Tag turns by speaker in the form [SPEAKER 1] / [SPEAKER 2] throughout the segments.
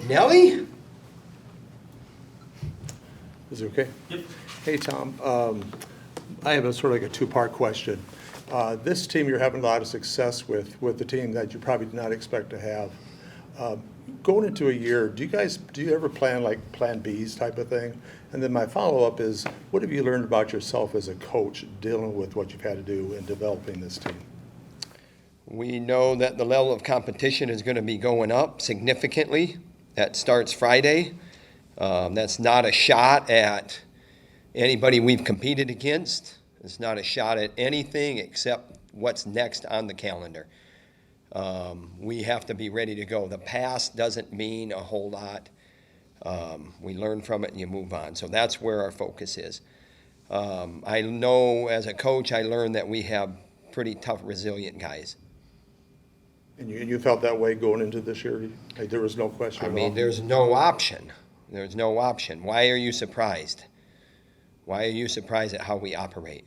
[SPEAKER 1] Nelly?
[SPEAKER 2] Is it okay?
[SPEAKER 3] Yep.
[SPEAKER 2] Hey, Tom. I have a sort of like a two-part question. This team you're having a lot of success with the team that you probably did not expect to have. Going into a year, do you ever plan like plan Bs type of thing? And then my follow-up is, what have you learned about yourself as a coach dealing with what you've had to do in developing this team?
[SPEAKER 1] We know that the level of competition is going to be going up significantly. That starts Friday. That's not a shot at anybody we've competed against. It's not a shot at anything except what's next on the calendar. We have to be ready to go. The past doesn't mean a whole lot. We learn from it and you move on. So that's where our focus is. I know as a coach, I learned that we have pretty tough, resilient guys.
[SPEAKER 2] And you felt that way going into this year? Like there was no question
[SPEAKER 1] I
[SPEAKER 2] at
[SPEAKER 1] mean,
[SPEAKER 2] all?
[SPEAKER 1] there's no option. There's no option. Why are you surprised? Why are you surprised at how we operate?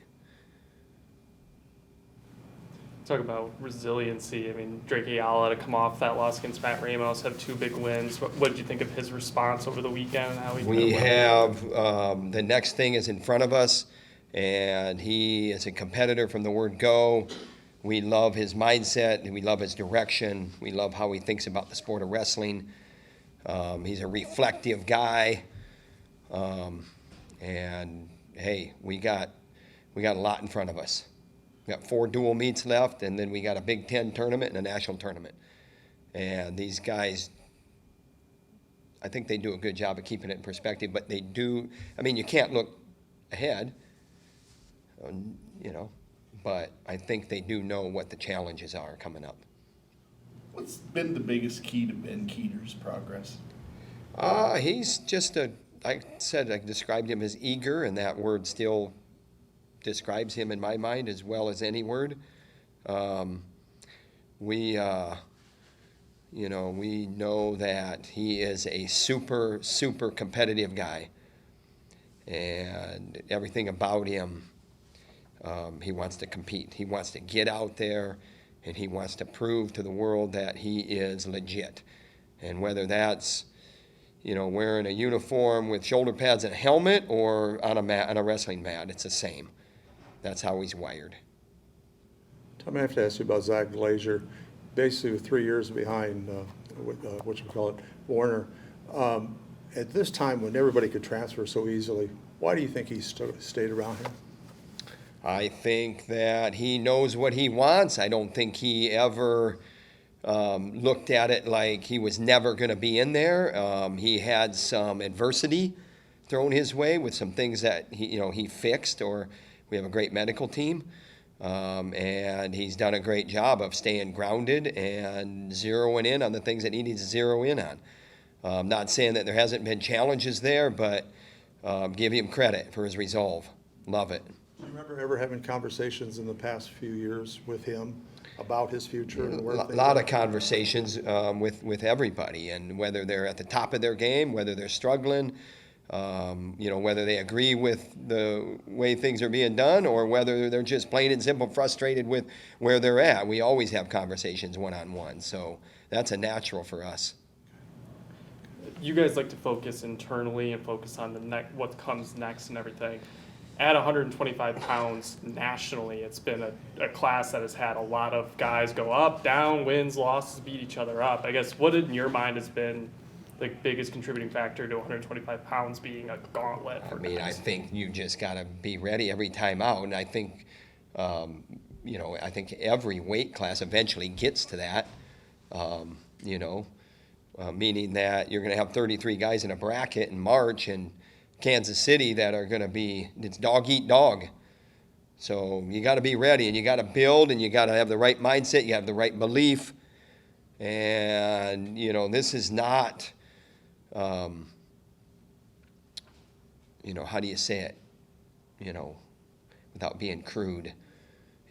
[SPEAKER 3] Talk about resiliency. I mean, Drake Ayala to come off that loss against Matt Ramos, have two big wins. What did you think of his response over the weekend and how he
[SPEAKER 1] We
[SPEAKER 3] went?
[SPEAKER 1] have the next thing is in front of us, and he is a competitor from the word go. We love his mindset, we love his direction, we love how he thinks about the sport of wrestling. He's a reflective guy, and hey, we got a lot in front of us. We got 4 dual meets left, and then we got a Big Ten tournament and a national tournament. And these guys, I think they do a good job of keeping it in perspective, but they do. I mean, you can't look ahead, but I think they do know what the challenges are coming up.
[SPEAKER 4] What's been the biggest key to Ben Keeter's progress?
[SPEAKER 1] He's just I described him as eager, and that word still describes him in my mind as well as any word. We know that he is a super, super competitive guy, and everything about him, he wants to compete. He wants to get out there, and he wants to prove to the world that he is legit. And whether that's wearing a uniform with shoulder pads and a helmet or on a wrestling mat, it's the same. That's how he's wired.
[SPEAKER 2] Tom, I have to ask you about Zach Glazier. Basically, 3 years behind, Warner. At this time, when everybody could transfer so easily, why do you think he stayed around here?
[SPEAKER 1] I think that he knows what he wants. I don't think he ever looked at it like he was never going to be in there. He had some adversity thrown his way with some things that he fixed, or we have a great medical team, and he's done a great job of staying grounded and zeroing in on the things that he needs to zero in on. I'm not saying that there hasn't been challenges there, but give him credit for his resolve. Love it.
[SPEAKER 2] Do you remember ever having conversations in the past few years with him about his future? And where
[SPEAKER 1] A lot of conversations with everybody, and whether they're at the top of their game, whether they're struggling, whether they agree with the way things are being done, or whether they're just plain and simple frustrated with where they're at. We always have conversations one-on-one, so that's a natural for us.
[SPEAKER 3] You guys like to focus internally and focus on what comes next and everything. At 125 pounds nationally, it's been a class that has had a lot of guys go up, down, wins, losses, beat each other up. I guess what in your mind has been the biggest contributing factor to 125 pounds being a gauntlet?
[SPEAKER 1] I think you just got to be ready every time out, and I think, I think every weight class eventually gets to that, meaning that you're going to have 33 guys in a bracket in March, and Kansas City that are going to be, it's dog eat dog. So you got to be ready, and you got to build, and you got to have the right mindset, you have the right belief. And, this is not, how do you say it, without being crude.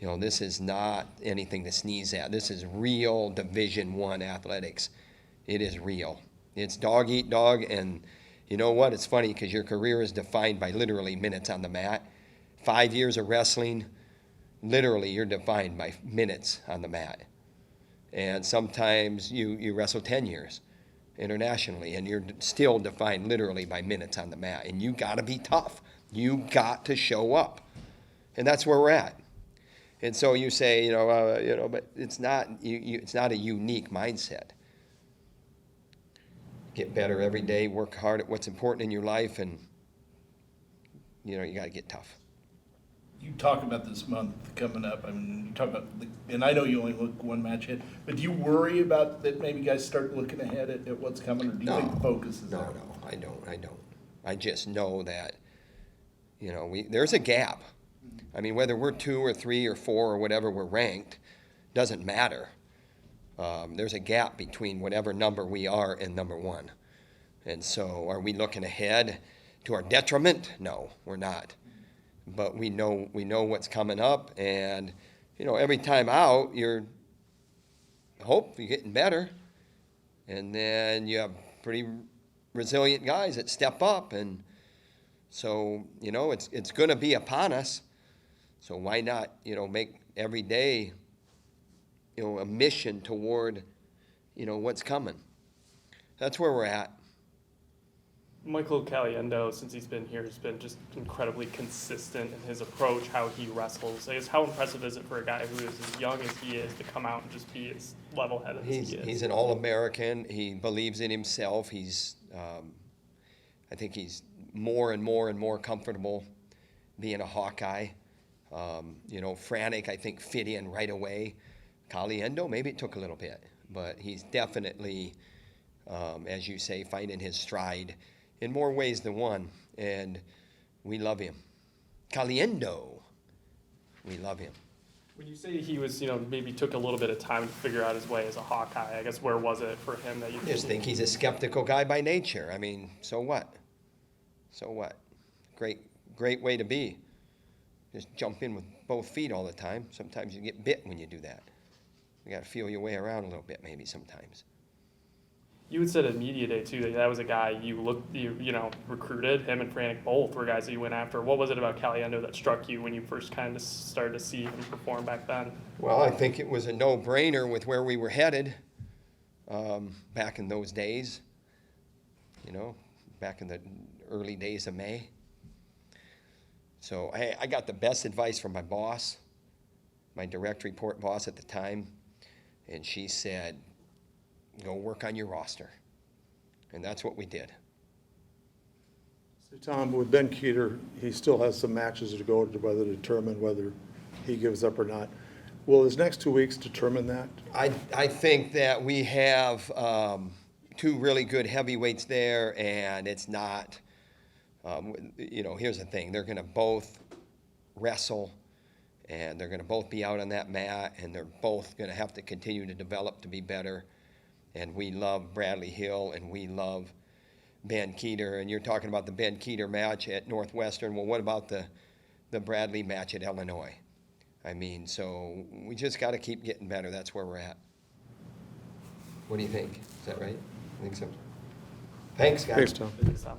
[SPEAKER 1] This is not anything to sneeze at. This is real Division I athletics. It is real. It's dog eat dog, and you know what? It's funny because your career is defined by literally minutes on the mat. 5 years of wrestling, literally you're defined by minutes on the mat. And sometimes you wrestle 10 years. internationally, and you're still defined literally by minutes on the mat. And you got to be tough. You got to show up, and that's where we're at. And so you say, but it's not it's not a unique mindset. Get better every day. Work hard at what's important in your life, and you got to get tough.
[SPEAKER 4] You talk about this month coming up. I mean, you talk about, and I know you only look one match ahead, but do you worry about that maybe guys start looking ahead at what's coming, or do you think the focus is there?
[SPEAKER 1] No, I don't. I just know that, there's a gap. I mean, whether we're 2 or 3 or 4 or whatever we're ranked, doesn't matter. There's a gap between whatever number we are and number 1. And so are we looking ahead to our detriment? No, we're not. But we know what's coming up, and every time out you're getting better, and then you have pretty resilient guys that step up, and so it's going to be upon us. So why not make every day a mission toward what's coming. That's where we're at.
[SPEAKER 3] Michael Caliendo, since he's been here, has been just incredibly consistent in his approach, how he wrestles. I guess how impressive is it for a guy who is as young as he is to come out and just be as level-headed as he is?
[SPEAKER 1] He's an All-American. He believes in himself. I think he's more and more comfortable being a Hawkeye. Frantic, I think, fit in right away. Caliendo, maybe it took a little bit, but he's definitely, as you say, finding his stride in more ways than one, and we love him. Caliendo, we love him.
[SPEAKER 3] When you say he was, maybe took a little bit of time to figure out his way as a Hawkeye, I guess where was it for him that you
[SPEAKER 1] I just think he's a skeptical guy by nature. I mean, so what? So what? Great way to be. Just jump in with both feet all the time. Sometimes you get bit when you do that. You got to feel your way around a little bit maybe sometimes.
[SPEAKER 3] You had said at Media Day, too, that was a guy you recruited. Him and Frantic both were guys that you went after. What was it about Caliendo that struck you when you first kind of started to see him perform back then?
[SPEAKER 1] Well, I think it was a no-brainer with where we were headed back in those days, back in the early days of May. So I got the best advice from my boss, my direct report boss at the time, and she said, go work on your roster. And that's what we did.
[SPEAKER 2] So Tom, with Ben Keeter, he still has some matches to go to whether to determine whether he gives up or not. Will his next 2 weeks determine that?
[SPEAKER 1] I think that we have 2 really good heavyweights there, and it's not, here's the thing. They're going to both wrestle, and they're going to both be out on that mat, and they're both going to have to continue to develop to be better. And we love Bradley Hill, and we love Ben Keeter. And you're talking about the Ben Keeter match at Northwestern. Well, what about the Bradley match at Illinois? I mean, so we just got to keep getting better. That's where we're at. What do you think? Is that right? I think so. Thanks, guys.
[SPEAKER 2] Thanks, Tom.
[SPEAKER 3] Thanks, Tom.